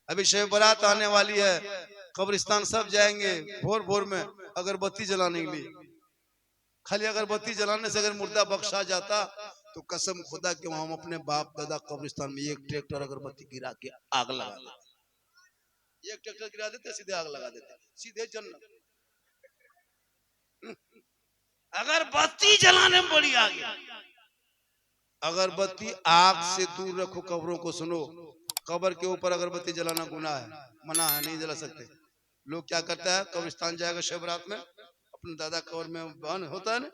अभी शब बारात आने वाली है, कब्रिस्तान सब जाएंगे भोर भोर में अगरबत्ती जलाने के लिए। खाली अगरबत्ती जलाने से अगर मुर्दा बख्शा जाता तो कसम खुदा कि हम अपने बाप दादा कब्रिस्तान में एक ट्रैक्टर अगरबत्ती गिरा के आग लगा देते। एक ट्रैक्टर गिरा देते, सीधे आग लगा देते, सीधे जन्नत। अगरबत्ती जलाने में बड़ी आग है। अगरबत्ती आग से दूर रखो कब्रों को। सुनो, कब्र के ऊपर अगरबत्ती जलाना गुनाह है, मना है, नहीं जला सकते। लोग क्या करता है, कब्रिस्तान जाएगा शब रात में, अपने दादा कब्र में बंद होता है ना,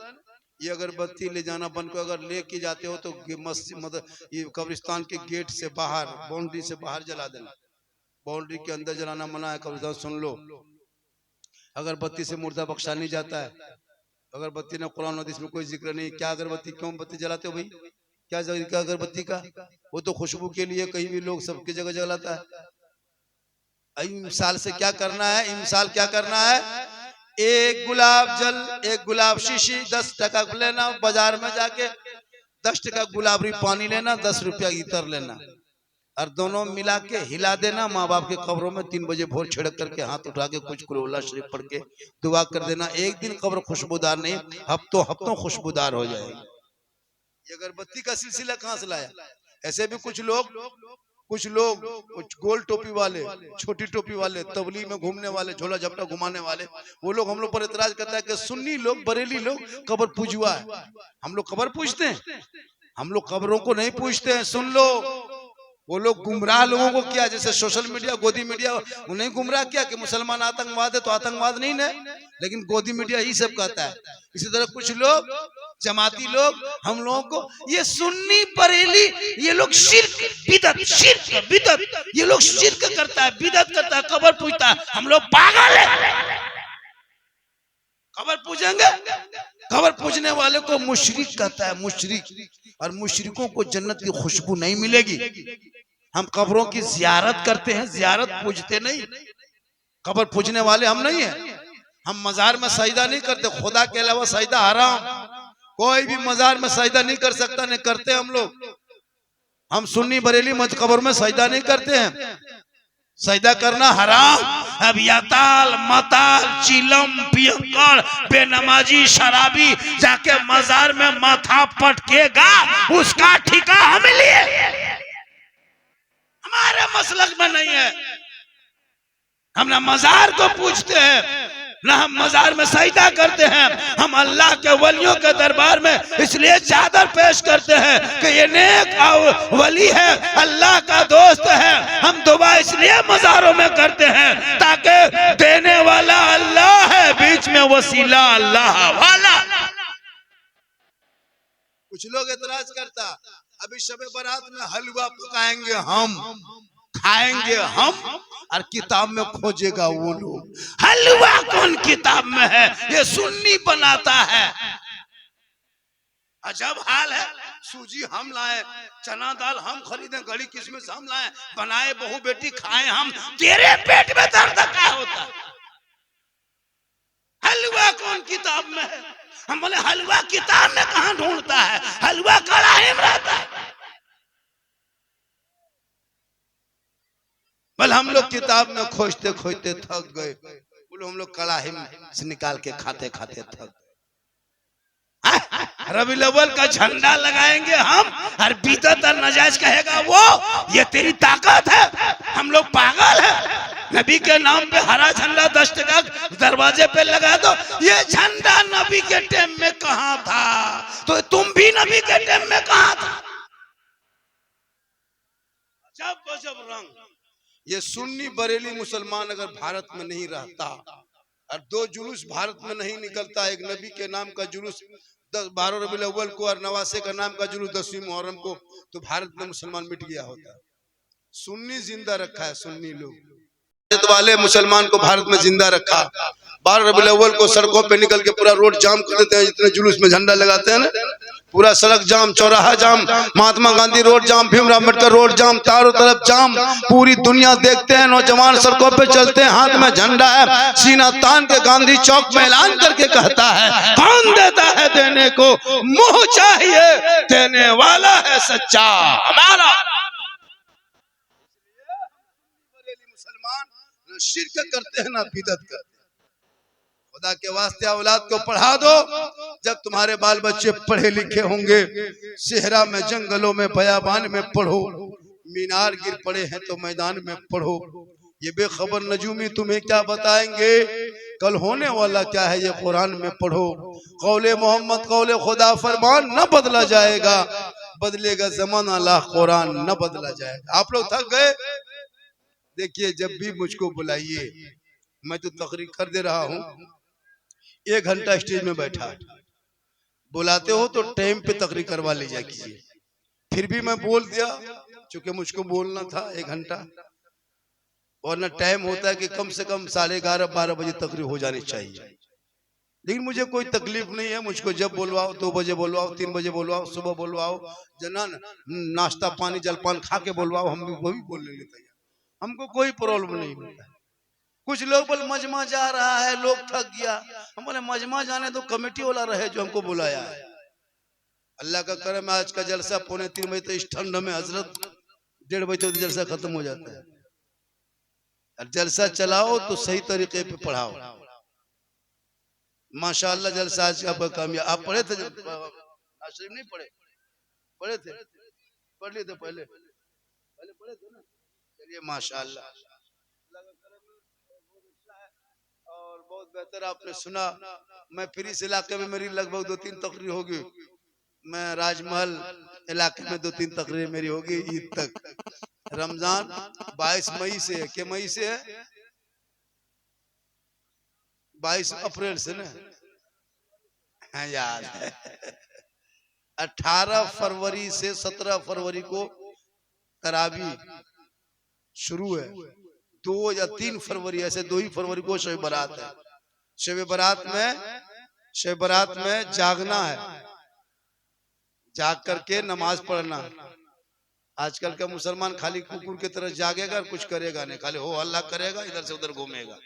ये अगरबत्ती ले जाना बंद को। अगर लेके जाते हो तो मस्जिद मतलब ये कब्रिस्तान के गेट से बाहर, बाउंड्री से बाहर जला देना, बाउंड्री के अंदर जलाना मना है। कब्रिस्तान सुन लो, अगरबत्ती से मुर्दा बख्शा नहीं जाता है। अगरबत्ती ने कुरान हदीस में कोई जिक्र नहीं। क्या अगरबत्ती, क्यों बत्ती जलाते हो भाई, क्या जिक्र अगरबत्ती का? वो तो खुशबू के लिए, कहीं भी लोग सबकी जगह जलाता है। इमसाल से क्या करना है, इमसाल क्या करना है, एक गुलाब जल, एक गुलाब शीशी 10 टका लेना, बाजार में जाके 10 टका गुलाबरी पानी लेना, 10 रुपया इतर लेना, और दोनों मिला के हिला देना। माँ बाप के कब्रों में 3 बजे भोर छिड़क करके हाथ उठा के कुछ कुल शरीफ पढ़ के दुआ कर देना। एक दिन कब्र खुशबूदार नहीं, हफ्तों हफ्तों खुशबूदार हो जाएगी। ये अगरबत्ती का सिलसिला कहाँ से लाया? ऐसे भी कुछ लोग कुछ गोल टोपी वाले, छोटी टोपी वाले, तबलीग में घूमने वाले, झोला झपटा घुमाने वाले, वो लोग हम लोग पर इतराज करता है कि सुन्नी लोग, बरेली लोग कब्र पूजवा है। हम लोग कब्र पूजते हैं? हम लोग कब्रों को नहीं पूजते हैं। सुन लो, वो लोग गुमराह लोगों को किया, जैसे सोशल मीडिया, गोदी मीडिया उन्हें गुमराह किया कि मुसलमान आतंकवाद है, तो आतंकवाद नहीं है, लेकिन गोदी मीडिया ही सब कहता है। इसी तरह कुछ लोग जमाती लोग हम लोगों को, ये सुन्नी बरेली, ये लोग शिर्क बिदअत, ये लोग शिर्क करता है, बिदअत करता है, कब्र पूजता है। हम लोग पागल है, कब्र पूजेंगे? कब्र पूजने वाले को मुशरिक कहता है, मुशरिक। और मुशरिकों को जन्नत की खुशबू नहीं मिलेगी। हम कब्रों की जियारत करते हैं, जियारत पूजते नहीं। कब्र पूजने वाले हम नहीं है। हम मजार में सजदा नहीं करते, खुदा के अलावा सजदा हराम। कोई भी मजार में सजदा नहीं कर सकता, नहीं करते हम लोग। हम सुन्नी बरेली मत कब्र में सजदा नहीं करते हैं, सजदा करना हराम। अब याताल मताल चिलम पियंकर बेनमाजी शराबी जाके मजार में माथा पटकेगा, उसका ठिका हम लिए, हमारे मसलक में नहीं है। हम ना मजार को पूछते हैं, ना हम मजार में सजदा करते हैं। हम अल्लाह के वलियों के दरबार में इसलिए चादर पेश करते हैं कि ये नेक वली है, अल्लाह का दोस्त है। हम दुआ इसलिए मजारों में करते हैं ताकि देने वाला अल्लाह है, बीच में वसीला अल्लाह वाला। कुछ लोग एतराज करता, अभी शब बारात में हलवा पकाएंगे हम, खाएंगे हम, और किताब में खोजेगा वो लोग। हलवा कौन किताब में है, ये सुन्नी बनाता है। अजब हाल है। सूजी हम लाए, चना दाल हम खरीदे, गड़ी किस्मिस हम लाए, बनाए, बहू बेटी खाए हम, तेरे पेट में दर्द क्या होता? हलवा कौन किताब में है? हम बोले हलवा किताब में कहां ढूंढता है, हलवा कड़ाही में रहता है। बल हम लोग किताब में खोजते खोजते थक गए, बोलो हम लोग कड़ाही में से निकाल के खाते खाते थक गए। रबीउल अव्वल का झंडा लगाएंगे हम, और बिदअत और नाजायज कहेगा वो, ये तेरी ताकत है। हम लोग पागल है। नबी के नाम पे हरा झंडा 10 टका दरवाजे पे लगा दो। ये झंडा नबी के टाइम में कहां था, तो तुम भी नबी के टाइम में कहां था? अजब गजब रंग। ये सुन्नी बरेली मुसलमान अगर भारत में नहीं रहता, और 2 जुलूस भारत में नहीं निकलता, एक नबी के नाम का जुलूस 12 रबीउल अव्वल को और नवासे का नाम का जुलूस 10वीं मुहर्रम को, तो भारत में मुसलमान मिट गया होता। सुन्नी जिंदा रखा है, सुन्नी लोग वाले मुसलमान को भारत में जिंदा रखा। 12 रबीउल अव्वल को सड़कों पे निकल के पूरा रोड जाम कर देते हैं, जितने जुलूस में झंडा लगाते हैं ना, पूरा सड़क जाम, चौराहा जाम, महात्मा गांधी रोड जाम, भीमराव अम्बेडकर रोड जाम, चारों तरफ जाम। पूरी दुनिया देखते हैं, नौजवान सड़कों पे चलते हैं, हाथ में झंडा है, सीना तान के गांधी चौक में ऐलान करके कहता है, कौन देता है देने को, मुंह चाहिए देने वाला है सच्चा हमारा। मुसलमान न शिर्क करते हैं ना बिदअत करते हैं। खुदा के वास्ते औलाद को पढ़ा दो। जब तुम्हारे बाल बच्चे पढ़े लिखे होंगे, सेहरा में, जंगलों में, बयाबान में पढ़ो। मीनार गिर पड़े हैं तो मैदान में पढ़ो। ये बेखबर नजूमी तुम्हें क्या बताएंगे, कल होने वाला क्या है ये कुरान में पढ़ो। कौले मोहम्मद कौले खुदा फरमान न बदला जाएगा, बदलेगा जमाना ला कुरान न बदला जाएगा। आप लोग थक गए? देखिए जब भी मुझको बुलाइए, मैं तो तकरीर कर दे रहा हूँ, 1 घंटा स्टेज में बैठा, बुलाते हो तो टाइम पे तकरीर करवा ले जा कीजिए। फिर भी मैं बोल दिया, चूंकि मुझको बोलना था 1 घंटा, वरना टाइम होता है कि कम से कम 11:30-12 बजे तकरीर हो जानी चाहिए। लेकिन मुझे कोई तकलीफ नहीं है, मुझको जब बोलवाओ 2 बजे बोलवाओ, 3 बजे बोलवाओ, सुबह बोलवाओ, जना नाश्ता पानी जलपान खा के बोलवाओ, हम भी वही बोलने लेते हैं, हमको कोई प्रॉब्लम नहीं होता। कुछ लोग बोल मजमा जा रहा है, लोग थक गया। हम बोले मजमा जाने तो कमेटी वाला रहे जो हमको बुलाया है। अल्लाह का करम, आज का जलसा 2:45 बजे तो इस ठंड में हजरत 1:30 बजे तो जलसा खत्म हो जाता है। और जलसा चलाओ तो सही तरीके पे पढ़ाओ। माशाअल्लाह जलसा आज का कामयाब। आप पढ़े थे शरीफ नहीं पढ़े? पढ़े थे, पढ़ लिए थे पहले पढ़े थे ना। चलिए माशाअल्लाह, और बहुत बेहतर आपने सुना। मैं फिर इस इलाके में मेरी लगभग 2-3 तकरीर होगी। मैं राजमहल इलाके में 2-3 तकरीर मेरी होगी ईद तक। रमजान 22 मई से है, के मई से है? 22 अप्रैल से ना, हाँ याद है। 18 फरवरी से 17 फरवरी को तरावी शुरू है। 2 या 3 फरवरी, ऐसे 2 ही फरवरी को शब बारात है। शब बारात में जागना है, जाग करके नमाज पढ़ना। आजकल का मुसलमान खाली कुकुर की तरह जागेगा और कुछ करेगा नहीं, खाली हो हल्ला करेगा, इधर से उधर घूमेगा।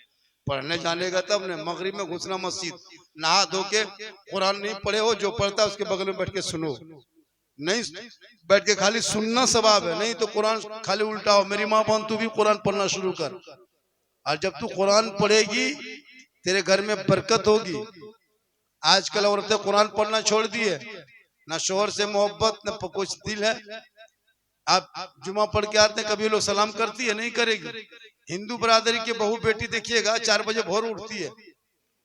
पढ़ने जानेगा तब ने, मगरिब में घुसना मस्जिद, नहा धो के, कुरान नहीं पढ़े हो, जो पढ़ता है उसके बगल में बैठ के सुनो। नहीं बैठ के खाली सुनना सवाब है, नहीं तो कुरान खाली उल्टा हो। मेरी माँ बहन तू भी कुरान पढ़ना शुरू कर, और जब तू कुरान पढ़ेगी तेरे घर में बरकत होगी। आजकल औरतें कुरान पढ़ना छोड़ दी है, ना शोहर से मोहब्बत न कुछ दिल है। आप जुमा पढ़ के आते हैं, कभी लोग सलाम करती है? नहीं करेगी। हिंदू बरादरी की बहू बेटी देखिएगा 4 बजे भोर उठती है,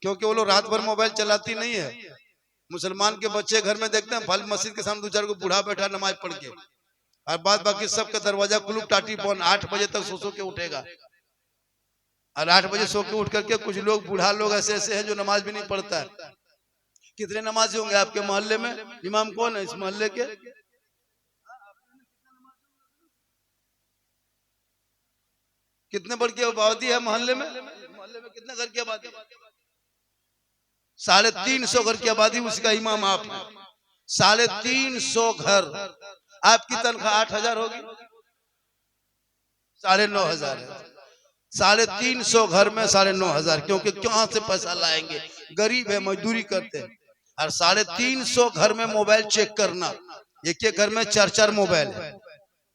क्योंकि वो लोग रात भर मोबाइल चलाती नहीं है। मुसलमान के बच्चे घर में देखते हैं फल मस्जिद के सामने 2-4 को बूढ़ा बैठा नमाज पढ़ के, और बाद बाकी सबका दरवाजा कुलूप टाटी बंद। 8 बजे तक सो के उठेगा, और 8 बजे सो के उठ करके कुछ लोग बूढ़ा लोग ऐसे ऐसे हैं जो नमाज भी नहीं पढ़ता है। कितने नमाजी होंगे आपके मोहल्ले में? इमाम कौन है इस मोहल्ले के? कितने बड़ की आबादी है मोहल्ले में? मोहल्ले में कितने घर की आबादी? 350 घर की आबादी, उसका इमाम आप है। 350 घर, आपकी तनख्वाह 8,000 होगी, 9,500 है। 350 घर में 9,500, क्योंकि कहां से पैसा लाएंगे, गरीब है, मजदूरी करते हैं। और 350 घर में मोबाइल चेक करना, एक घर में 4-4 मोबाइल है,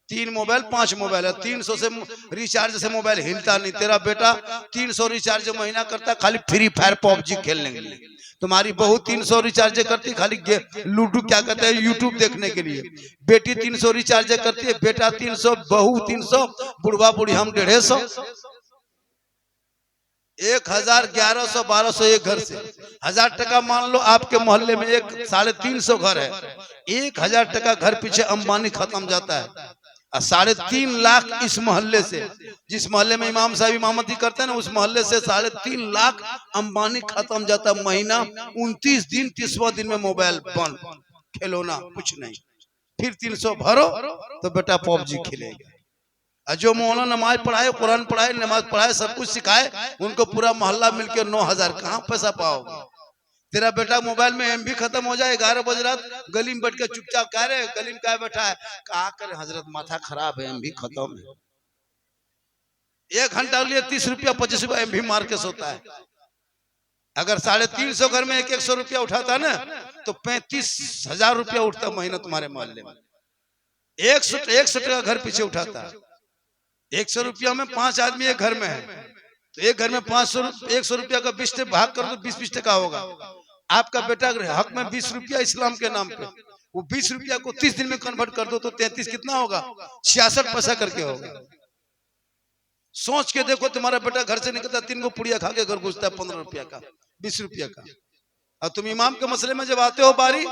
3 मोबाइल 5 मोबाइल है। 300 से रिचार्ज से मोबाइल हिलता नहीं। तेरा बेटा 300 रिचार्ज महीना करता खाली फ्री फायर पबजी खेलने के लिए। तुम्हारी बहू 300 रिचार्ज करती खाली लूडो क्या कहते हैं यूट्यूब देखने के लिए। बेटी 300 रिचार्ज करती है, बेटा 300, बहू 300, बुढ़वा बुढ़ी हम 150। 1,000, 1,100, 1,200 एक घर से। 1,000 टका मान लो आपके मोहल्ले में 350 घर है, 1,000 टका घर पीछे अंबानी खत्म जाता है। 3.5 लाख इस मोहल्ले से, जिस मोहल्ले में इमाम साहब इमामती करते हैं ना, उस मोहल्ले से 3.5 लाख अंबानी खत्म जाता है महीना। 29 दिन 30वां दिन में मोबाइल बंद, खिलौना कुछ नहीं। फिर 300 भरो तो बेटा पबजी खेलेगा। और जो मौलाना नमाज पढ़ाए, कुरान पढ़ाए, नमाज पढ़ाए, सब कुछ सिखाए, उनको पूरा मोहल्ला मिलकर 9,000, कहाँ पैसा पाओगे? तेरा बेटा मोबाइल में एमबी खत्म हो जाए, 11 बजे रात गली में बैठ के चुपचाप कह रहे गली में क्या बैठा है, कहा करे हजरत माथा खराब है, एमबी खत्म है। 1 घंटा लिए 30 रुपया 25 रुपया एमबी मार के सोता है। अगर 350 घर में 100 रुपया उठाता ना, तो 35,000 रुपया उठता महीना तुम्हारे मोहल्ले में। 100 टका घर पीछे उठाता, 100 रुपया में 5 आदमी एक घर में है, तो एक घर में 100 रुपया का 20 से भाग कर दो, 20 टका होगा। आपका बेटा हक में 20 रुपया इस्लाम के नाम पे, वो 20 रुपया को 30 दिन में कन्वर्ट कर दो तो 33 कितना होगा? 66 पैसा करके होगा। सोच के देखो, तुम्हारा बेटा घर से निकलता 3 को पुड़िया खा के घर घुसता है 15 रुपया का, 20 रुपया का। और तुम इमाम के मसले में जब आते हो बारी,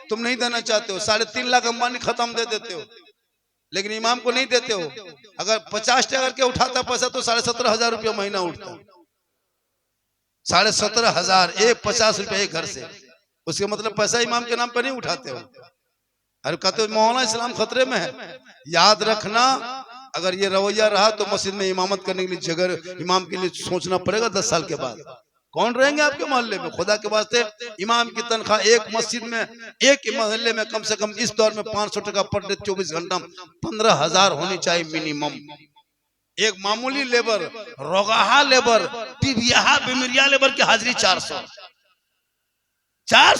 तुम नहीं देना चाहते हो, 3.5 लाख अंबानी खत्म दे देते हो, लेकिन इमाम को नहीं देते हो। अगर 50 टका के उठाता पैसा तो 17,500 रुपया महीना उठता, 17,500 एक 50 रुपया एक घर से। उसके मतलब पैसा इमाम के नाम पर नहीं उठाते हो। अरे कहते हो मौलाना इस्लाम खतरे में है। याद रखना, अगर ये रवैया रहा तो मस्जिद में इमामत करने के लिए जगह इमाम के लिए सोचना पड़ेगा। 10 साल के बाद कौन रहेंगे आपके मोहल्ले में? खुदा के वास्ते इमाम की तनख्वाह एक मस्जिद में, एक मोहल्ले में कम से कम इस दौर में 500 टका पर डे 24 घंटा 15,000 होनी चाहिए मिनिमम। एक मामूली लेबर, रोगाहा लेबर, टीबिया बीमारिया लेबर की हाजिरी 400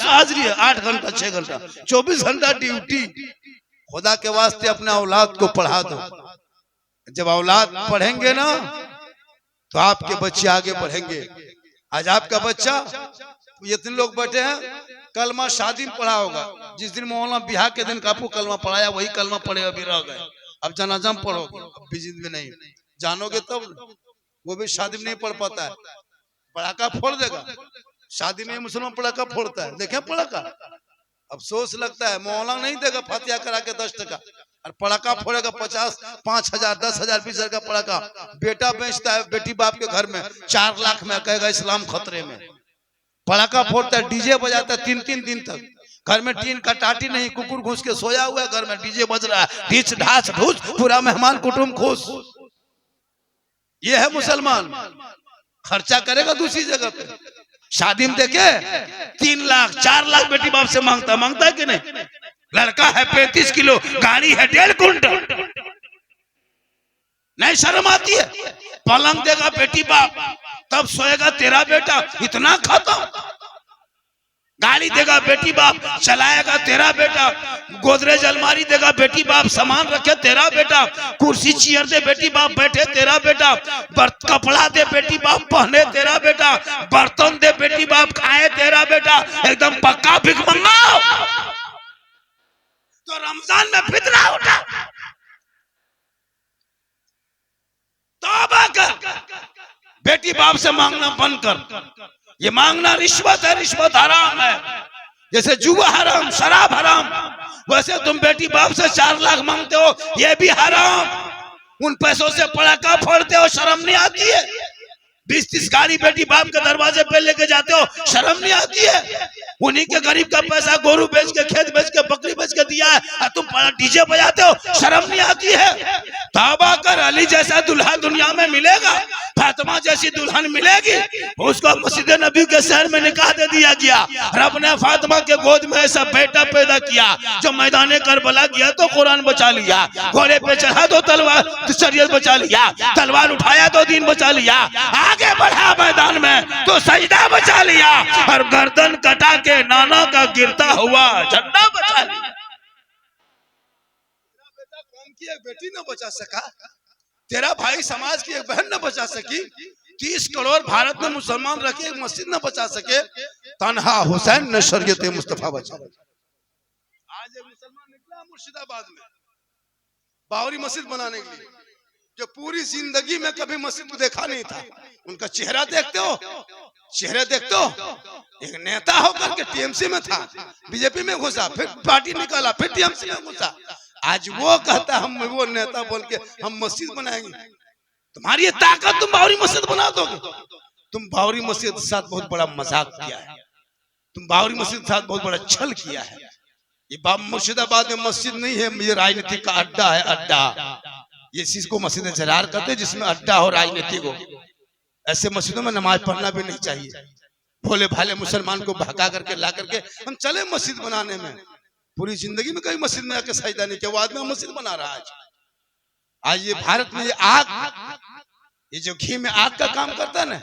हाजिरी है, 8 घंटा 6 घंटा 24 घंटा ड्यूटी। खुदा के वास्ते अपने औलाद को पढ़ा दो। जब औलाद पढ़ेंगे ना तो आपके बच्चे आगे बढ़ेंगे। आज आपका बच्चा, इतने लोग बैठे हैं, कलमा शादी में पढ़ा होगा। जिस दिन मौलाना बिहार के दिन कापू कलमा पढ़ाया वही कलमा पढ़ेगा, भी रह गए। अब जनाजा में पढ़ोगे, अब भी जिद में नहीं जानोगे तब। वो भी शादी में नहीं पढ़ पाता है, पड़ाका फोड़ देगा। शादी में मुसलमान पड़ाका फोड़ता है, देखे पड़ाका। अफसोस लगता है मौलाना नहीं देगा फातिहा करा के 10 टका, और पड़ाका फोड़ेगा 50, 5,000, 10,000, 20,000 का पड़ाका। बेटा बेचता है बेटी बाप के घर में 4 लाख में, कहेगा इस्लाम खतरे में। पड़ाका फोड़ता है, डीजे बजाता है 3-3 दिन तक। घर में टीन का टाटी नहीं, कुकुर घुस के सोया हुआ है, घर में डीजे बज रहा है, ढीच ढाच ढूच, पूरा मेहमान कुटुंब खुश। ये है मुसलमान। खर्चा करेगा दूसरी जगह पे। शादी में देखे 3 लाख 4 लाख बेटी बाप से मांगता है कि नहीं? लड़का है 35 किलो, गाड़ी है 1.5 कुंटल, नहीं शर्म आती है? पलंग देगा बेटी बाप, तब सोएगा तेरा बेटा, इतना खाता। गाड़ी देगा बेटी बाप, चलाएगा तेरा बेटा। गोदरेज अलमारी देगा बेटी बाप, सामान रखे तेरा बेटा। कुर्सी चेयर दे बेटी बाप, बैठे तेरा बेटा। कपड़ा दे बेटी बाप, पहने तेरा बेटा। बर्तन दे बेटी बाप, खाए तेरा बेटा। एकदम पक्का भिखमंगा। तो रमजान में फितना उठा, तौबा कर, बेटी बाप से मांगना बंद कर। ये मांगना रिश्वत है, रिश्वत हराम है। जैसे जुआ हराम, शराब हराम, वैसे तुम बेटी बाप से 4 लाख मांगते हो, ये भी हराम। उन पैसों से पड़ाका फोड़ते हो, शर्म नहीं आती है? 20-30 गाड़ी बेटी बाप के दरवाजे पे लेके जाते हो, शर्म नहीं आती है? उन्हीं के गरीब का पैसा गोरू बेच के, खेत बेच के, बकरी बेच के दिया है, और तुम डीजे बजाते हो, शर्म नहीं आती है? तौबा कर, अली जैसा दुल्हा दुनिया में मिलेगा, फातिमा जैसी दुल्हन मिलेगी। उसको मस्जिद नबी के शहर में निकाह दे दिया गया। रब ने फातिमा के गोद में ऐसा बेटा पैदा किया जो मैदान करबला गया तो कुरान बचा लिया, घोड़े पे चढ़ा तो तलवार शरीयत बचा लिया, तलवार उठाया तो दीन बचा लिया, आगे बढ़ा मैदान में तो सजदा बचा लिया, और गर्दन कटा के नाना का गिरता हुआ झंडा बचा लिया। बेटा कौम की एक बेटी न बचा सका, तेरा भाई समाज की एक बहन न बचा सकी, 30 करोड़ भारत में मुसलमान रखे एक मस्जिद न बचा सके, तन्हा हुसैन ने शरीयत मुस्तफा बचा। आज एक मुसलमान निकला मुर्शिदाबाद में बावरी मस्जिद बनाने के लिए, जो पूरी जिंदगी में कभी मस्जिद को देखा नहीं था। उनका चेहरा देखते हो, चेहरे देखते हो। एक नेता होकर के टीएमसी में था, बीजेपी में घुसा, फिर पार्टी निकाला, फिर टीएमसी में घुसा। आज वो कहता हम वो नेता बोल के हम मस्जिद बनाएंगे। तुम्हारी ये ताकत, तुम बावरी मस्जिद बना दोगे? तुम बावरी मस्जिद के साथ बहुत बड़ा मजाक किया है, तुम बावरी मस्जिद के साथ बहुत बड़ा छल किया है। ये मुर्शिदाबाद में मस्जिद नहीं है, ये राजनीति का अड्डा है, अड्डा। ये चीज को मस्जिद जरार कहते हैं, जिसमें अड्डा हो राजनीति को। ऐसे मस्जिदों में नमाज पढ़ना भी नहीं चाहिए। भोले भाले मुसलमान को भगा करके ला करके हम चले मस्जिद बनाने में। पूरी जिंदगी में कभी मस्जिद में आके सजदा नहीं किया, वो आदमी मस्जिद बना रहा है। आज ये भारत में ये आग, ये जो घी में आग का काम करता है ना,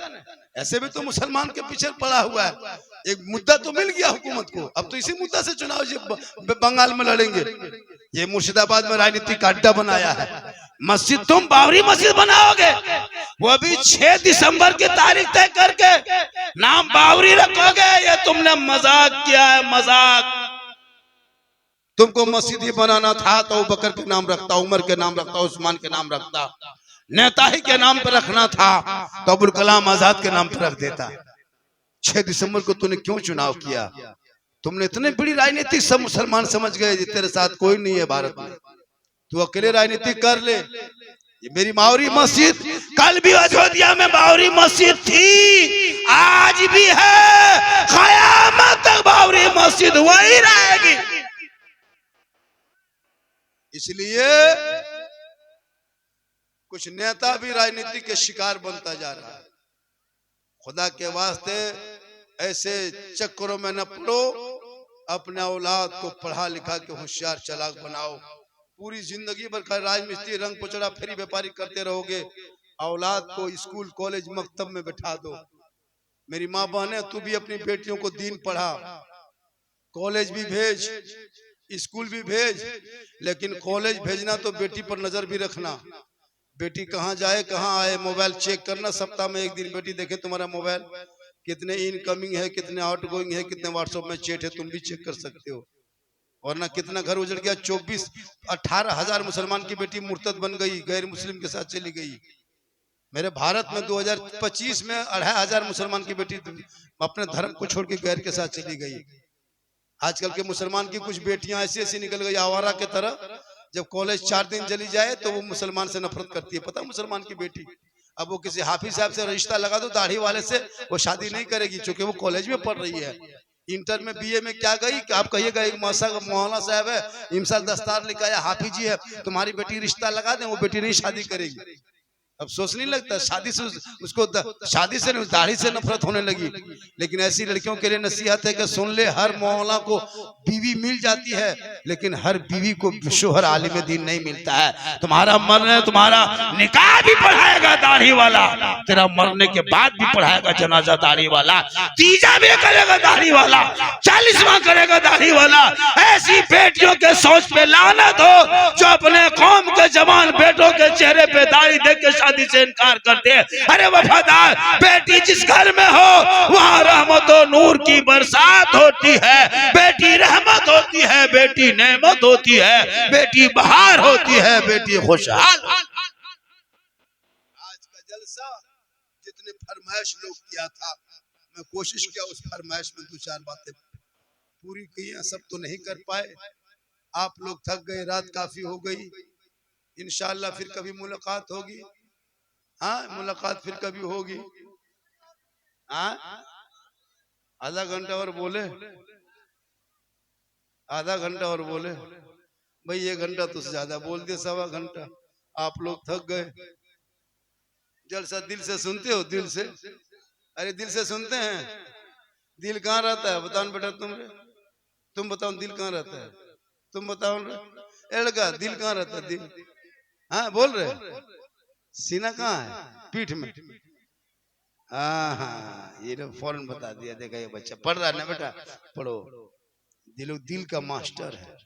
ऐसे भी तो मुसलमान के पीछे पड़ा हुआ है। एक मुद्दा तो मिल गया हुकूमत को, अब तो इसी मुद्दा से चुनाव बंगाल में लड़ेंगे। ये मुर्शिदाबाद में राजनीतिक अड्डा बनाया है, मस्जिद तुम बाबरी मस्जिद बनाओगे, वो भी 6 दिसंबर की तारीख तय करके नाम बाबरी रखोगे। ये तुमने मजाक किया है, मजाक। तुमको मस्जिद ही बनाना था तो अबू बकर के नाम रखता, उमर के नाम रखता, उस्मान के नाम रखता, नेता ही के नाम पर रखना था तो अबुल कलाम आजाद के नाम पर रख देता। 6 दिसंबर को तूने क्यों चुनाव किया? तुमने इतने बड़ी राजनीतिक सब मुसलमान समझ गए तेरे साथ कोई नहीं है भारत में, तू अकेले राजनीति कर ले। ये मेरी बाबरी मस्जिद, कल भी अयोध्या में बाबरी मस्जिद थी, आज भी है, क़यामत तक बाबरी मस्जिद वही रहेगी। इसलिए कुछ नेता भी राजनीति के शिकार बनता जा रहा है। खुदा के वास्ते ऐसे चक्करों में न पड़ो, अपने औलाद को पढ़ा लिखा के होशियार चालाक बनाओ। पूरी जिंदगी भर राजमिस्त्री रंग पुचड़ा फेरी व्यापारी करते रहोगे, औलाद को स्कूल कॉलेज मकतब में बैठा दो। मेरी माँ बहन है, तू भी अपनी बेटियों को दीन पढ़ा, कॉलेज भी भेज, स्कूल भी भेज, लेकिन कॉलेज भेजना तो बेटी पर नजर भी रखना। बेटी कहाँ जाए कहाँ आए मोबाइल चेक करना, सप्ताह में 1 दिन बेटी देखे तुम्हारा मोबाइल कितने इनकमिंग है, कितने आउटगोइंग है, कितने व्हाट्सएप में चैट है, तुम भी चेक कर सकते हो। वरना कितना घर उजड़ गया। 18,000 मुसलमान की बेटी मुर्तद बन गई, गैर मुस्लिम के साथ चली गई। मेरे भारत में 2025 में 2,500 मुसलमान की बेटी अपने धर्म को छोड़ के गैर के साथ चली गई। आजकल के मुसलमान की कुछ बेटियां ऐसी ऐसी निकल गई आवारा के तरह, जब कॉलेज 4 दिन चली जाए तो वो मुसलमान से नफरत करती है। पता मुसलमान की बेटी, अब वो किसी हाफिज साहब से रिश्ता लगा दो दाढ़ी वाले से, वो शादी नहीं करेगी क्योंकि वो कॉलेज में पढ़ रही है। इंटर में बीए में क्या गई कि आप कहिएगा एक मौलाना साहब है, इमसाल दस्तार लिखाया हाफिज जी है, तुम्हारी बेटी रिश्ता लगा दें, वो बेटी नहीं शादी करेगी। अब सोच नहीं लगता शादी से उसको शादी से नहीं दाढ़ी से नफरत होने लगी। लेकिन ऐसी लड़कियों के लिए नसीहत है कि सुन ले, हर मौला को बीवी मिल जाती है लेकिन हर बीवी को शोहर आलिम दीन नहीं मिलता है। तुम्हारा मरने, तुम्हारा निकाह भी पढ़ाएगा दाढ़ी वाला, तेरा मरने के बाद भी पढ़ाएगा जनाजा दाढ़ी वाला, तीजा भी करेगा दाढ़ी वाला, 40वां करेगा दाढ़ी वाला। ऐसी बेटियों के सोच पे लानत हो जो अपने कौम के जवान बेटों के चेहरे पे दाढ़ी देख के शादी से इनकार करते हैं। अरे वफादार बेटी जिस घर में हो वहां रहमत और नूर की बरसात होती है। बेटी रहमत होती है, बेटी नेमत होती है, बेटी बहार होती है, बेटी खुशहाल। आज का जलसा जितने फरमाइश लोग किया था, मैं कोशिश किया उस फरमाइश में 2-4 बातें पूरी की, सब तो नहीं कर पाए। आप लोग थक गए, रात काफी हो गई। इंशाअल्लाह फिर कभी मुलाकात होगी। हाँ, मुलाकात फिर कभी होगी। हाँ, आधा घंटा और बोले, आधा घंटा और बोले भाई, 1 घंटा तो ज्यादा बोल दिया, 1.25 घंटा। आप लोग थक गए। जलसा दिल से सुनते हो? दिल से? अरे दिल से सुनते हैं? दिल कहाँ रहता है बताओ बेटा, तुम बताओ दिल कहाँ रहता है? तुम बताओ लड़का, दिल कहाँ रहता है? दिल, हाँ बोल रहे, सीना कहाँ है? पीठ में। हाँ हाँ, ये लोग फौरन बता दिया। देखा ये बच्चा पढ़ रहा है ना, बेटा पढ़ो। दिल का मास्टर है,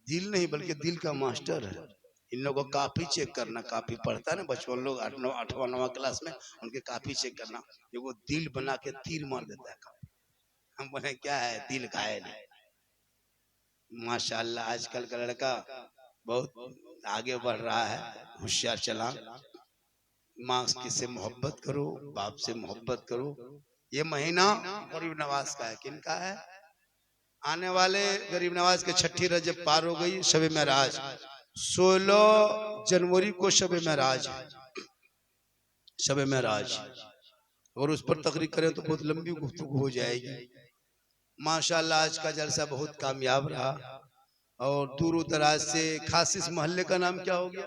दिल नहीं बल्कि दिल का मास्टर है। इन लोगों को कापी चेक करना, कापी पढ़ता है ना बचपन लोग 8वां 9वां क्लास में, उनके कापी चेक करना, ये वो दिल बना के तीर मार देता है कापी। हम बोले क्या है, दिल घायल है। माशाल्लाह आजकल का लड़का बहुत आगे बढ़ रहा है, होशियार चला। माँ से मोहब्बत करो, बाप से मोहब्बत करो। ये महीना गरीब नवाज का है। किन का है? आने वाले गरीब नवाज के 6 रजब पार हो गई, शब महराज 16 जनवरी को शब महराज, शब महराज। और उस पर तकरीर करें तो बहुत लंबी गुफ्तगू हो जाएगी। माशाल्लाह आज का जलसा बहुत कामयाब रहा। और दूर दराज से, खास इस मोहल्ले का नाम क्या हो गया?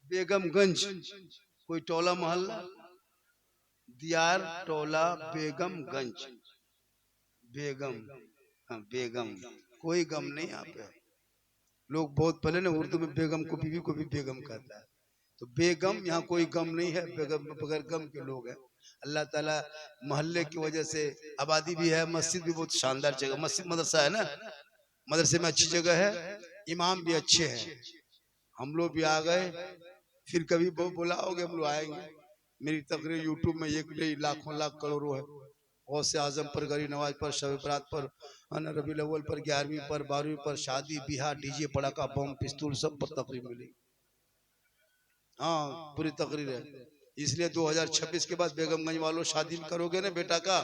बेगमगंज, कोई टोला मोहल्ला, दियार टोला बेगमगंज, बेगम, हाँ बेगम, कोई गम नहीं। यहाँ पे लोग बहुत पहले ना उर्दू में बेगम को, बीवी को भी बेगम कहता है, तो बेगम, यहाँ कोई गम नहीं है, बेगम बगैर गम के लोग हैं। अल्लाह ताला मोहल्ले की वजह से आबादी भी है, मस्जिद भी बहुत शानदार जगह, मस्जिद मदरसा है ना, मदरसे में अच्छी जगह है, इमाम भी अच्छे हैं। हम लोग भी आ गए, फिर कभी बुलाओगे हम लोग आएंगे। मेरी तकरीर यूट्यूब में एक नहीं लाखों लाख करोड़ों है। और से आजम पर, गरीब नवाज पर, शब बरात पर, रबी अव्वल पर, 11वीं पर, 12वीं पर, शादी बिहार, डीजे, पड़ाका, बम, पिस्तौल सब पर तकरीर मिली। हाँ पूरी तकरीर है। इसलिए 2026 के बाद बेगमगंज वालों शादी करोगे ना बेटा का,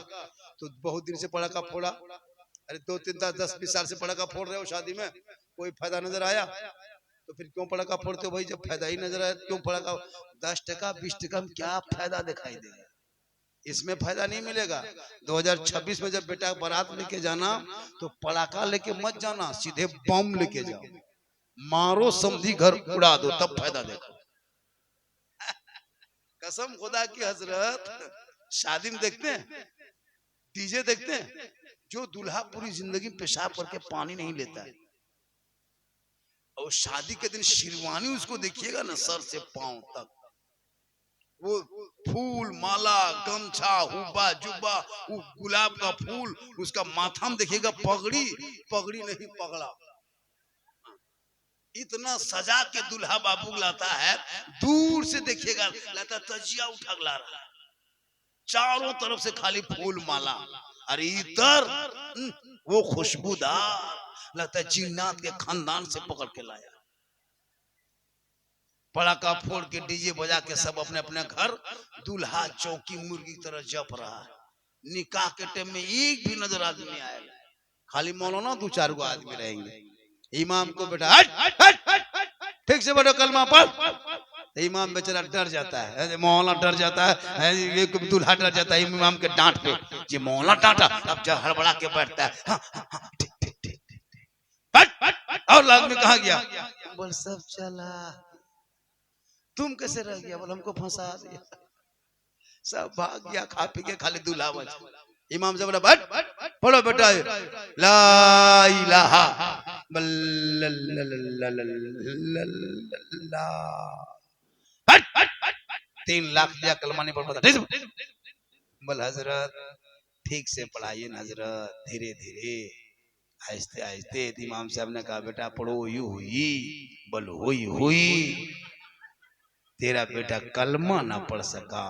तो बहुत दिन से पड़ाका फोड़ा, अरे 2-3-10-20 साल से पड़ाका फोड़ रहे हो, शादी में कोई फायदा नजर आया तो फिर क्यों पड़ाका फोड़ते हो भाई? जब फायदा ही नजर आया क्यों पड़ाका? 10 टका 20 टका में क्या फायदा दिखाई देगा? इसमें फायदा नहीं मिलेगा। 2026 में जब बेटा बारात लेके जाना तो पड़ाका लेके मत जाना, सीधे बम लेके जाओ, मारो समझी घर उड़ा दो, तब फायदा देखो। कसम खुदा की हजरत, शादी में देखते हैं, डीजे देखते हैं, जो दूल्हा पूरी जिंदगी पेशाब करके पानी नहीं लेता है, और शादी के दिन शेरवानी उसको देखिएगा ना सर से पांव तक, वो फूल माला गमछा हुब्बा जुब्बा, वो गुलाब का फूल, उसका माथा में देखिएगा पगड़ी, पगड़ी नहीं पगड़ा, इतना सजा के दूल्हा बाबू लाता है। दूर से देखिएगा लाता तजिया उठा ला रहा है, चारों तरफ से खाली फूल माला, अरे इधर वो खुशबूदार लगता है जिन्नात के खानदान से पकड़ के लाया। पड़ाका फोड़ के डीजे बजा के सब अपने अपने घर, दूल्हा चौकी मुर्गी की तरह जप रहा है। निकाह के टाइम में एक भी नजर आदमी नहीं आएगा, खाली मौलाना 2-4 गो आदमी रहेंगे। इमाम को बेटा ठीक से बैठो कलमा पढ़, इमाम बेचारा डर जाता है, मौलाना डर जाता है, ये दूल्हा डर जाता है इमाम के डांट पे, ये मौलाना डांटा, अब जब हड़बड़ा के बैठता है, हाँ, हाँ, हाँ, ठीक ठीक ठीक ठीक, और आदमी कहाँ गया? बोल सब चला, तुम कैसे रह गया? बोल हमको फंसा दिया, सब भाग गया, खा पी के खाली दूल्हा बच। इमाम से बोला बैठ पढ़ो बेटा, ला इलाहा इल्लल्लाह, 3 लाख दिया कलमा नहीं पढ़ पाता। बोल हजरत ठीक से पढ़ाइए ना हजरत, धीरे धीरे आहिस्ते आहिस्ते। इमाम साहब ने कहा बेटा पढ़ो, यू हुई, बोल हुई हुई, तेरा बेटा कलमा ना पढ़ सका,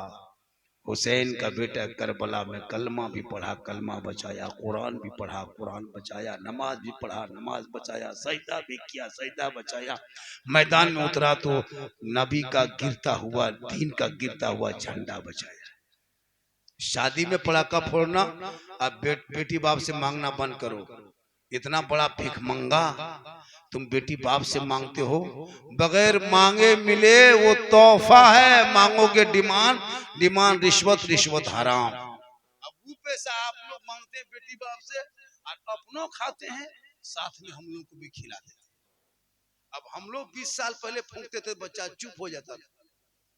हुसैन का बेटा करबला में कलमा भी पढ़ा, कलमा बचाया, कुरान भी पढ़ा, कुरान बचाया, नमाज भी पढ़ा, नमाज बचाया, सजदा भी किया, सजदा बचाया, मैदान में उतरा तो नबी का गिरता हुआ, दीन का गिरता हुआ झंडा बचाया। शादी में पड़ाका फोड़ना, अब बेटी बाप से मांगना बंद करो। इतना बड़ा भिखमंगा तुम बेटी बाप से मांगते हो, बगैर मांगे मिले वो तोहफा है, मांगोगे डिमांड, डिमांड रिश्वत, रिश्वत हराम। अब वो पैसा आप लोग मांगते हैं बेटी बाप से और अपनों खाते हैं, साथ में हम लोग को भी खिलाते हैं। अब हम लोग 20 साल पहले फूंकते थे, बच्चा चुप हो जाता था,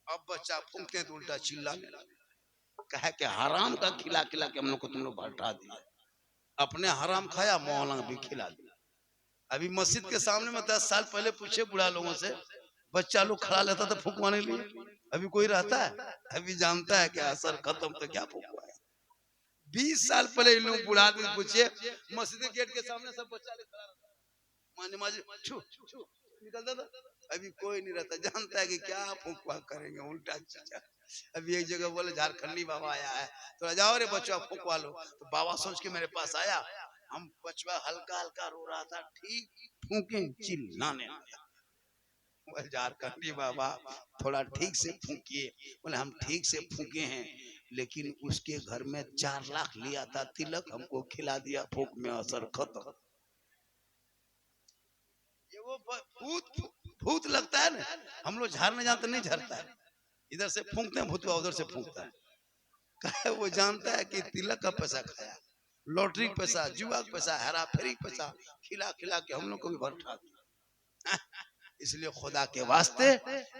अब बच्चा फूंकते हैं तो उल्टा चिल्लाने लगा, कहे कि हराम का खिला खिला के हम लोग को तुम लोग भटका दिया, अपने हराम खाया, मौलाना भी खिला दिया। अभी मस्जिद के सामने में 10 साल पहले पूछे बुढ़ा लोगों से, बच्चा लोग खड़ा लेता था फूंकवाने के लिए, अभी कोई रहता है? अभी जानता है कि असर खत्म तो क्या फूंकवाया। 20 साल पहले इन लोग बुढ़ा आदमी पूछे, मस्जिद गेट के सामने सब बच्चा ले खड़ा रहता, नमाज छू छू निकलता था, अभी कोई नहीं रहता, जानता है कि क्या फूंकवा करेंगे, उल्टा चीजा। अभी एक जगह बोले झारखंडी बाबा आया है, तो जाओ रे बच्चा फूंकवा लो, तो बाबा सोच के मेरे पास आया, हम बचवा हल्का हल्का रो रहा था, ठीक फूंके चिल्लाने लगा। झारखंडी बाबा थोड़ा ठीक से फूंकिए, बोले हम ठीक से फूंके हैं, लेकिन उसके घर में 4 लाख लिया था तिलक, हमको खिला दिया, फूंक में असर खत्म। ये वो भूत भूत लगता है ना, हम लोग झाड़ने जानते नहीं झड़ता है, इधर से फूंकते हैं भूतवा उधर से फूंकता है, वो जानता है कि तिलक का पैसा खाया, लॉटरी पैसा, जुआ पैसा, हेरा फेरी पैसा खिला खिला के हम लोग को भी भरठा दिया। इसलिए खुदा के वास्ते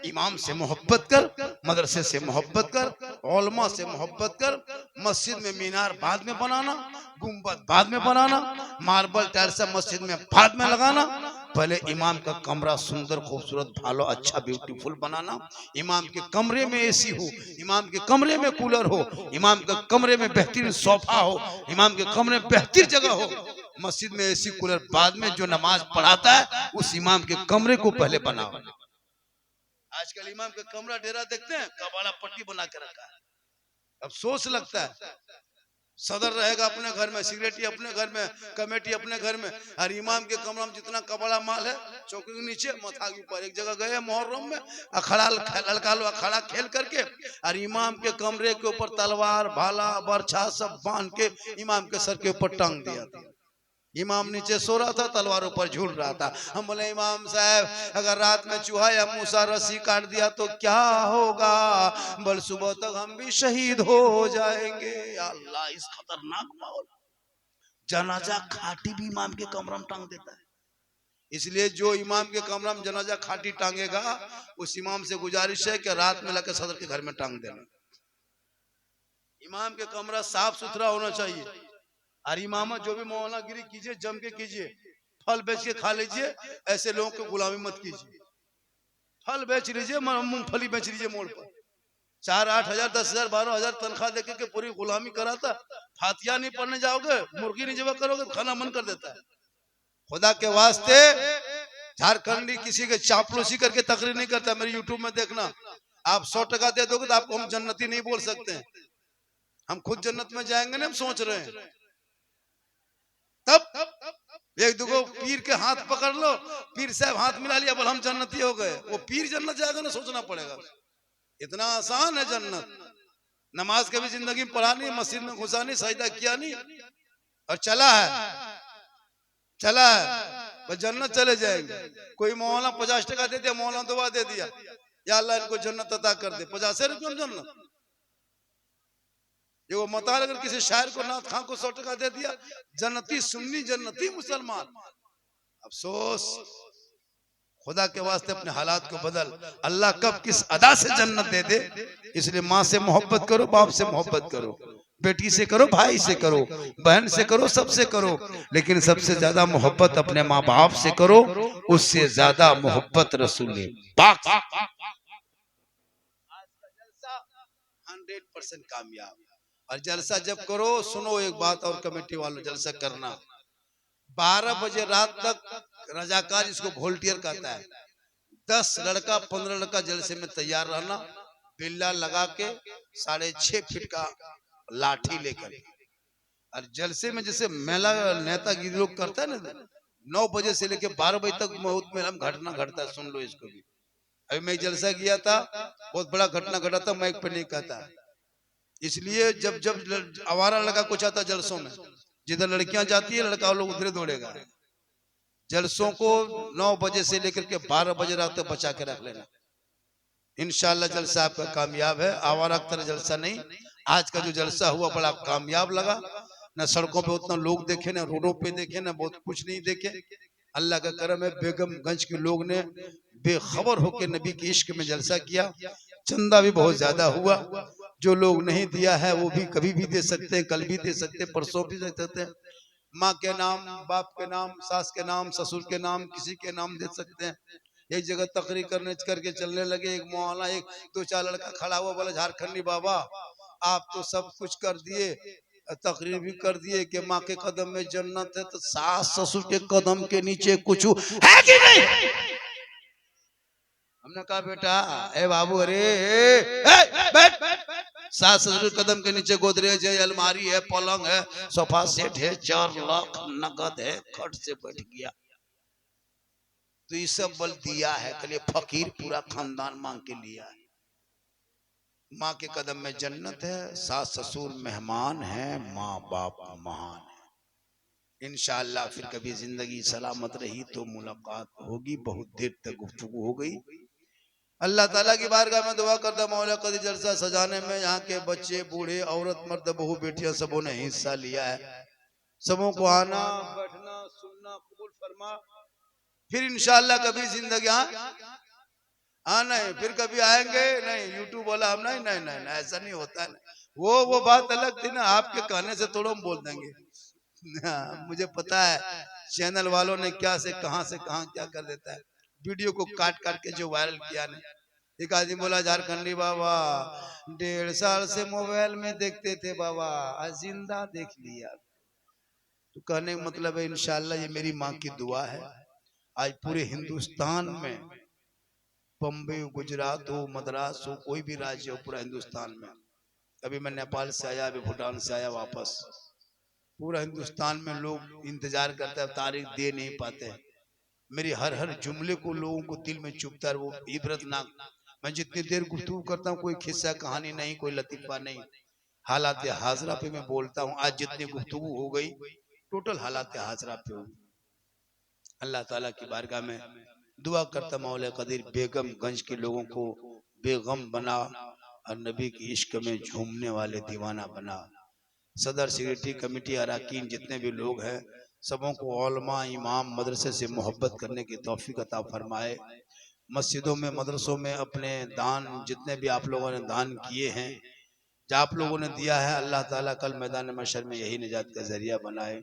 इमाम से मोहब्बत कर, मदरसे से मोहब्बत कर, उलमा से मोहब्बत कर, मस्जिद में मीनार बाद में बनाना, गुंबद बाद में बनाना, मार्बल टाइल्स मस्जिद में बाद में लगाना, पहले इमाम का कमरा सुंदर खूबसूरत भालो अच्छा ब्यूटीफुल बनाना, इमाम के कमरे में एसी हो, इमाम के कमरे में कूलर हो, इमाम के कमरे में बेहतरीन सोफा हो, इमाम के कमरे में बेहतरीन जगह हो, मस्जिद में एसी कूलर बाद में, जो नमाज पढ़ाता है उस इमाम के कमरे को पहले बनाओ। आजकल इमाम का कमरा डेरा देखते हैं, कबाड़ा पट्टी बना के रखा है। अब सोच लगता है सदर रहेगा अपने घर में, सिगरेटी अपने घर में, कमेटी अपने घर में, और इमाम के कमरा में जितना कबाड़ा माल है चौकी के नीचे माथा के ऊपर। एक जगह गए मुहर्रम में, अखाड़ा लड़का लोग अखाड़ा खेल करके और इमाम के कमरे के ऊपर तलवार भाला बरछा सब बांध के इमाम के सर के ऊपर टांग दिया था। इमाम नीचे सो रहा था, तलवार ऊपर झूल रहा था। हम बोले इमाम साहब अगर रात में चूहा या मूसा रस्सी काट दिया तो क्या होगा? बल सुबह तक हम भी शहीद हो जाएंगे। अल्लाह, इस खतरनाक माहौल, जनाजा खाटी भी इमाम के कमरा में टांग देता है। इसलिए जो इमाम के कमरा में जनाजा खाटी टांगेगा उस इमाम से गुजारिश है कि रात में लाकर सदर के घर में टांग देना। इमाम के कमरा साफ सुथरा होना चाहिए। और इमामत जो भी मौलानागिरी कीजिए जम के कीजिए, फल बेच के खा लीजिए, ऐसे लोगों को गुलामी मत कीजिए। फल बेच लीजिए, मूंगफली बेच लीजिए मोड़ पर, 4-8 हजार 10 हजार 12 हजार तनख्वाह देके के पूरी गुलामी कराता। फातिया नहीं पढ़ने जाओगे, मुर्गी नहीं जब करोगे तो खाना मन कर देता है। खुदा के वास्ते झारखंडी किसी के चापलूसी करके तकरीर नहीं करता। मेरे यूट्यूब में देखना, आप 100 टका दे दोगे तो आपको हम जन्नती नहीं बोल सकते हैं। हम खुद जन्नत में जाएंगे ना, हम सोच रहे हैं। तब एक दुगो पीर के हाथ पकड़ लो, पीर साहब हाथ मिला लिया, बोल हम जन्नती हो गए। वो पीर जन्नत जाएगा ना, सोचना पड़ेगा। इतना आसान है जन्नत। नमाज कभी जिंदगी में पढ़ा नहीं, मस्जिद में घुसा नहीं, सजदा किया नहीं, और चला है बस जन्नत चले जाएंगे। कोई मौलाना 50 टका दे दिया, मौलाना दुआ दे दिया, या अल्लाह इनको जन्नत अता कर दे, 50 रुपये में जन्नत। ये वो मताल अगर किसी शायर को नाथ खां को 100 टका दे दिया, जन्नती सुन्नी जन्नती मुसलमान। अफसोस, खुदा के वास्ते अपने हालात को बदल। अल्लाह कब किस अदा से जन्नत दे दे, इसलिए माँ से मोहब्बत करो, बाप से मोहब्बत करो, बेटी से करो, भाई से करो, बहन से करो, सबसे करो, लेकिन सबसे ज्यादा मोहब्बत अपने माँ बाप से करो, उससे ज्यादा मोहब्बत रसूल पाक। 100% कामयाब। और जलसा जब करो, सुनो एक बात और कमेटी वालों, जलसा करना 12 बजे रात तक रजाकार इसको वॉलंटियर कहता है, 10 लड़का 15 लड़का जलसे में तैयार रहना, बिल्ला लगा के 6.5 फीट का लाठी लेकर। और जलसे में जैसे मेला नेतागिरी लोग करता है ना, 9 बजे से लेके 12 बजे तक बहुत मेला में घटना घटता है। सुन लो इसको भी। अभी मैं जलसा किया था, बहुत बड़ा घटना घटा था, माइक पे नहीं कहता। इसलिए जब जब आवारा लड़का कुछ आता जलसों में, जिधर लड़कियां जाती है लड़का लोग उधर दौड़ेगा। जलसों को 9 बजे से लेकर के 12 बजे रात तक बचा के रख लेना। इंशाल्लाह जलसा आपका कामयाब है। आवारा की तरह जलसा नहीं। आज का जो जलसा हुआ बड़ा कामयाब लगा। न सड़कों पे उतना लोग देखे, न रोडों पे देखे, न बहुत कुछ नहीं देखे। अल्लाह का करम है, बेगमगंज के लोग ने बेखबर होकर नबी के इश्क में जलसा किया। चंदा भी बहुत ज्यादा हुआ। जो लोग नहीं दिया है वो भी कभी भी दे सकते हैं, कल भी दे सकते हैं, परसों भी दे सकते हैं। माँ के नाम, बाप के नाम, सास के नाम, ससुर के नाम, किसी के नाम दे सकते हैं। एक जगह तकरीर करके चलने लगे, एक मौलाना, एक 2-4 लड़का खड़ा हुआ, बोला झारखंडी बाबा आप तो सब कुछ कर दिए, तकरीर भी कर दिए कि माँ के कदम में जन्नत है, तो सास ससुर के कदम के नीचे कुछ है कि नहीं? हमने कहा बेटा ए बाबू, अरे बैठ, सास ससुर कदम के नीचे गोदरेज है, अलमारी है, पलंग है, सोफा सेट है, 4 लाख नगद है, खट से बैठ गया। तो ये सब बल दिया है, कल फकीर पूरा खानदान मांग के लिया है। माँ के कदम में जन्नत है, सास ससुर मेहमान है, माँ बाप महान है। इंशाअल्लाह फिर कभी जिंदगी सलामत रही तो मुलाकात होगी। बहुत देर तक गुफ्तगू हो गई। अल्लाह ताला की बारगाह में दुआ करता, मौला कदी जलसा सजाने में यहाँ के बच्चे, बूढ़े, औरत, मर्द, बहू, बेटियां सबों ने हिस्सा लिया है। सबों को आना, बैठना, सुनना कबूल फरमा। फिर इंशाअल्लाह कभी जिंदगी नहीं, फिर कभी आएंगे नहीं। यूट्यूब वाला हम नहीं, ऐसा नहीं होता है। वो बात अलग थी ना, आपके कहने से थोड़ा हम बोल देंगे। मुझे पता है चैनल वालों ने क्या से कहां क्या कर देता है। वीडियो को काट के जो वायरल किया ने, एक आदमी बोला झारखंडी बाबा 1.5 साल से मोबाइल में देखते थे बाबा, आज जिंदा देख लिया। तो कहने का मतलब है इंशाल्लाह ये मेरी माँ की दुआ है। आज पूरे हिंदुस्तान में बम्बई गुजरात हो, मद्रास हो, कोई भी राज्य हो पूरा हिंदुस्तान में। अभी मैं नेपाल से आया, अभी भूटान से आया वापस। पूरा हिंदुस्तान में लोग इंतजार करते हैं, तारीख दे नहीं पाते। मेरी हर हर जुमले को लोगों को दिल में चुभता है, वो इबरतनाक। मैं जितनी देर गुफ्तगू करता हूँ कोई किस्सा कहानी नहीं, कोई लतीफा नहीं, हालात हाजरा पे मैं बोलता हूँ। आज जितनी गुफ्तगू हो गई टोटल हालात हाजरा पे होगी। अल्लाह ताला की बारगाह में दुआ करता मौला कदीर बेगम गंज के लोगों को बेगम बना और नबी की इश्क में झूमने वाले दीवाना बना। सदर सेक्रेटरी कमेटी अराकीन जितने भी लोग हैं सबों को उलमा इमाम मदरसे से मोहब्बत करने की तौफीक अता फरमाए। मस्जिदों में मदरसों में अपने दान जितने भी आप लोगों ने दान किए हैं, जो आप लोगों ने दिया है, अल्लाह ताला कल मैदान महशर में यही निजात का जरिया बनाए।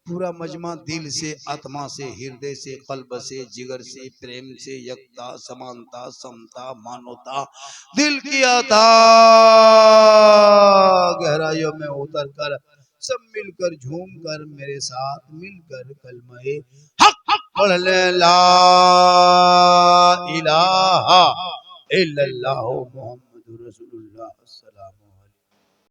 पूरा मजमा दिल से, आत्मा से, हृदय से, कल्ब से, जिगर से, प्रेम से, यकता, समानता, समता, मानवता, दिल की अता गहराइयों में उतर कर सब मिलकर झूम कर मेरे साथ मिलकर कलमे हक पढ़ ले, ला इलाहा इल्लल्लाह मुहम्मदुर रसूलुल्लाह।